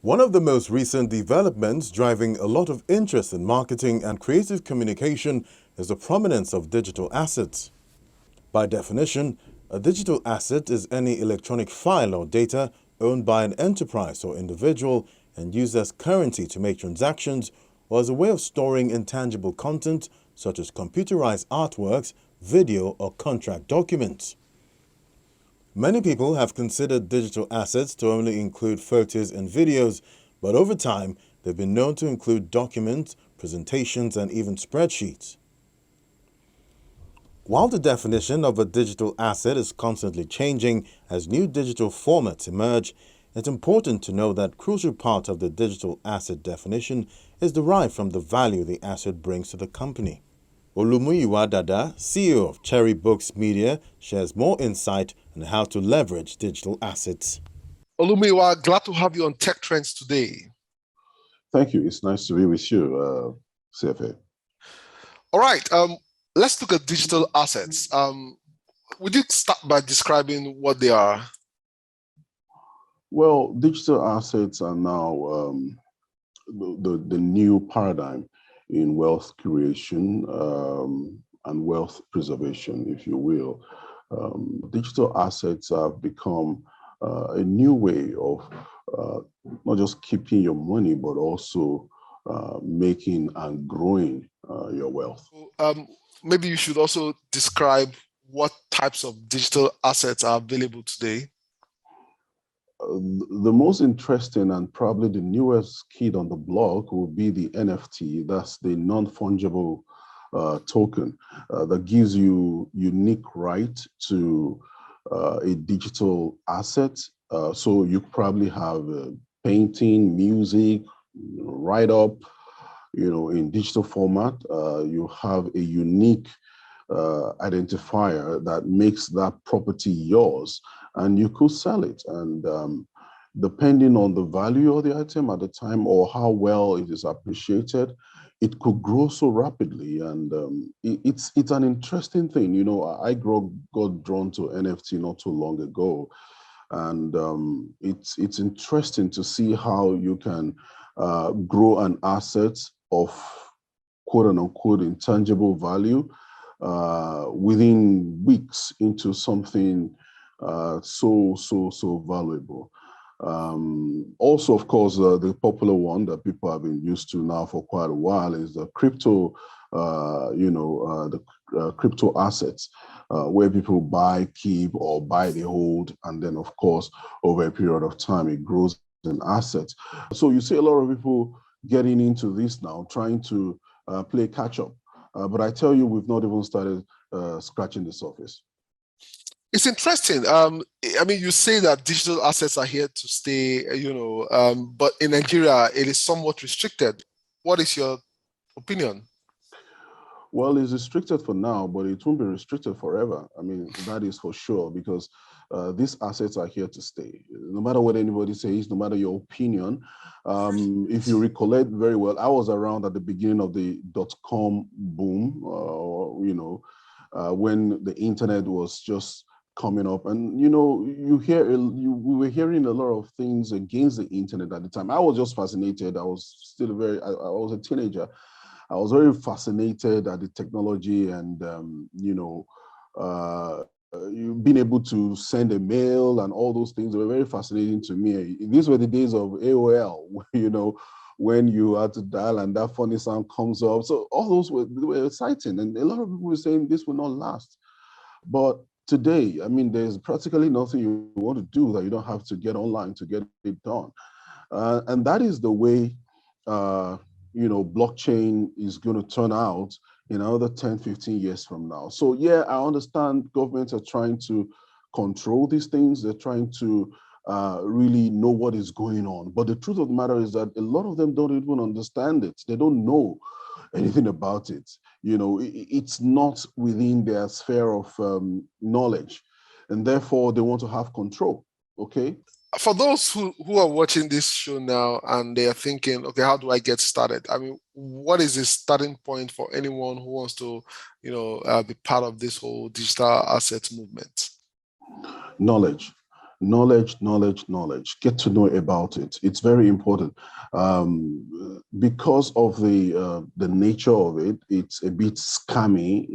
One of the most recent developments driving a lot of interest in marketing and creative communication is the prominence of digital assets. By definition, a digital asset is any electronic file or data owned by an enterprise or individual and used as currency to make transactions or as a way of storing intangible content such as computerized artworks, video, or contract documents. Many people have considered digital assets to only include photos and videos, but over time, they've been known to include documents, presentations, and even spreadsheets. While the definition of a digital asset is constantly changing as new digital formats emerge, it's important to know that a crucial part of the digital asset definition is derived from the value the asset brings to the company. Olumuyiwa Dada, CEO of Cherry Books Media, shares more insight on how to leverage digital assets. Olumuyiwa, glad to have you on Tech Trends today. Thank you. It's nice to be with you, CFA. All right. Let's look at digital assets. Would you start by describing what they are? Well, digital assets are now the new paradigm in wealth creation and wealth preservation, if you will. Digital assets have become a new way of not just keeping your money, but also making and growing your wealth. Maybe you should also describe what types of digital assets are available today. The most interesting and probably the newest kid on the block will be the NFT. That's the non-fungible token that gives you unique right to a digital asset. So you probably have painting, music, write-up, in digital format. You have a unique identifier that makes that property yours, and you could sell it. And depending on the value of the item at the time or how well it is appreciated, it could grow so rapidly. And it's an interesting thing. I got drawn to NFT not too long ago, and it's interesting to see how you can grow an asset of quote unquote intangible value within weeks into something so valuable. Also, of course, the popular one that people have been used to now for quite a while is the crypto, crypto assets, where people buy, keep, or buy, they hold, and then, of course, over a period of time, it grows in assets. So you see a lot of people getting into this now, trying to play catch up. But I tell you, we've not even started scratching the surface. It's interesting. You say that digital assets are here to stay, but in Nigeria, it is somewhat restricted. What is your opinion? Well, it's restricted for now, but it won't be restricted forever. That is for sure, because these assets are here to stay. No matter what anybody says, no matter your opinion. If you recollect very well, I was around at the beginning of the .com boom, when the internet was just coming up, and we were hearing a lot of things against the internet at the time. I was just fascinated. I was I was a teenager. I was very fascinated at the technology and being able to send a mail and all those things were very fascinating to me. These were the days of AOL, when you had to dial and that funny sound comes up. So all those were exciting, and a lot of people were saying this will not last. But today, there's practically nothing you want to do that you don't have to get online to get it done. And that is the way, blockchain is going to turn out in another 10, 15 years from now. So yeah, I understand governments are trying to control these things. They're trying to really know what is going on. But the truth of the matter is that a lot of them don't even understand it. They don't know anything about it. It's not within their sphere of knowledge, and therefore they want to have control. Okay. For those who are watching this show now and they are thinking, okay, how do I get started? What is the starting point for anyone who wants to, be part of this whole digital assets movement? Knowledge. Knowledge, knowledge, knowledge. Get to know about it. It's very important. Because of the nature of it. It's a bit scammy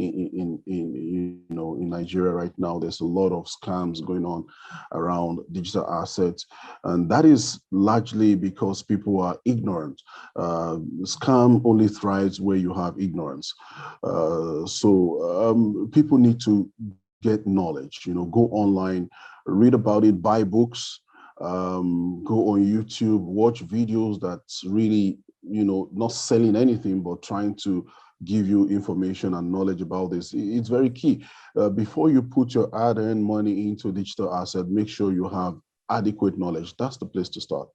in Nigeria right now. There's a lot of scams going on around digital assets, and that is largely because people are ignorant. Scam only thrives where you have ignorance. So people need to get knowledge. Go online, read about it, buy books, go on YouTube, watch videos that's really, not selling anything, but trying to give you information and knowledge about this. It's very key. Before you put your hard-earned money into digital asset, make sure you have adequate knowledge. That's the place to start.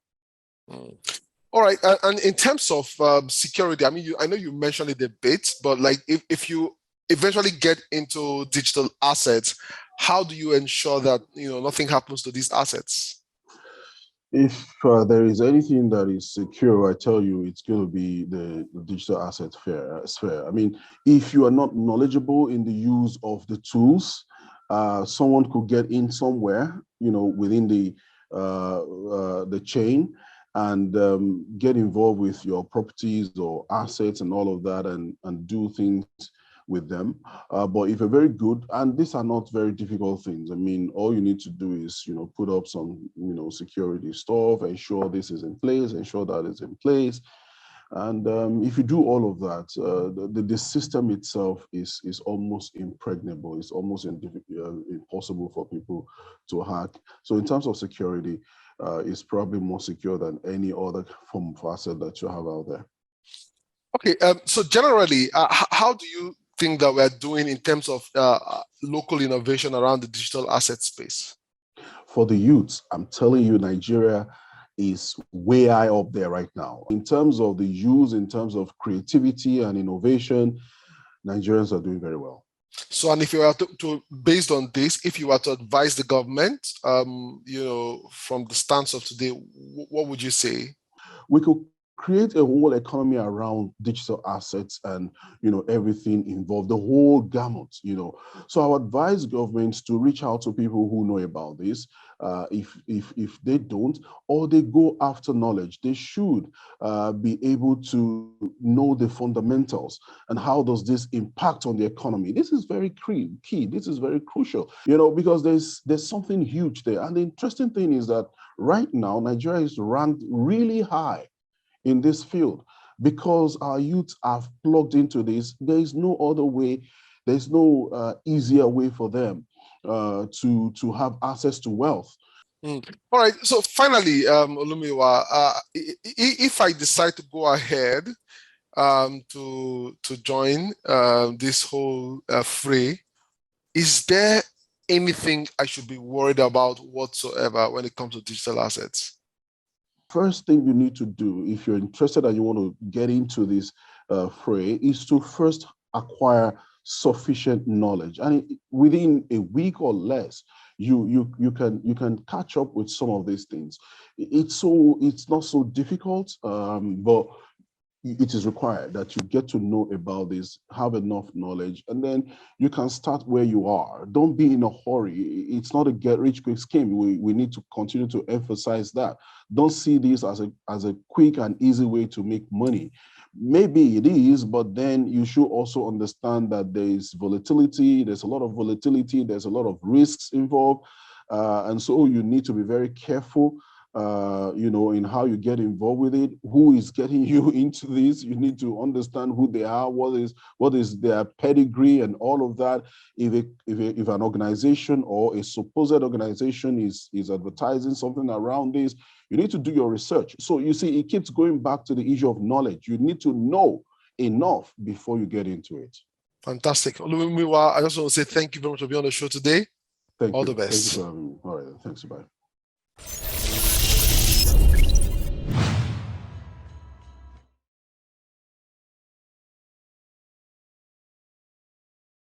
All right. And in terms of security, I mean, I know you mentioned it a bit, but like if you eventually get into digital assets, how do you ensure that nothing happens to these assets? If there is anything that is secure, I tell you, it's going to be the digital asset sphere. I mean, if you are not knowledgeable in the use of the tools, someone could get in somewhere, within the chain, and get involved with your properties or assets and all of that, and do things with them. But if you're very good, and these are not very difficult things. I mean, all you need to do is, put up some, security stuff, ensure this is in place, ensure that is in place. And if you do all of that, the system itself is almost impregnable. It's almost impossible for people to hack. So in terms of security, it's probably more secure than any other form of asset that you have out there. Okay, so generally, how do you think that we're doing in terms of local innovation around the digital asset space? For the youth, I'm telling you, Nigeria is way high up there right now. In terms of the use, in terms of creativity and innovation, Nigerians are doing very well. So, and if you were to based on this, if you were to advise the government, from the stance of today, what would you say? We could create a whole economy around digital assets and everything involved, the whole gamut. So I would advise governments to reach out to people who know about this. If they don't, or they go after knowledge, they should be able to know the fundamentals and how does this impact on the economy. This is very key. This is very crucial, because there's something huge there. And the interesting thing is that right now Nigeria is ranked really high in this field because our youth have plugged into this. There is no other way. There's no easier way for them to have access to wealth. All right. So finally, Olumuyiwa, if I decide to go ahead to join this whole fray, is there anything I should be worried about whatsoever when it comes to digital assets? First thing you need to do, if you're interested and you want to get into this fray, is to first acquire sufficient knowledge, and within a week or less, you can catch up with some of these things. It's not so difficult, but it is required that you get to know about this, have enough knowledge, and then you can start where you are. Don't be in a hurry. It's not a get rich quick scheme. We need to continue to emphasize that. Don't see this as a quick and easy way to make money. Maybe it is, but then you should also understand that there is volatility. There's a lot of volatility. There's a lot of risks involved. And so you need to be very careful in how you get involved with it, who is getting you into this. You need to understand who they are, what is their pedigree and all of that. If an organization or a supposed organization is advertising something around this, you need to do your research. So you see, it keeps going back to the issue of knowledge. You need to know enough before you get into it. Fantastic. Olumuyiwa, I just want to say thank you very much for being on the show today. Thank you. All the best. Thank you for having me. All right, thanks. Bye.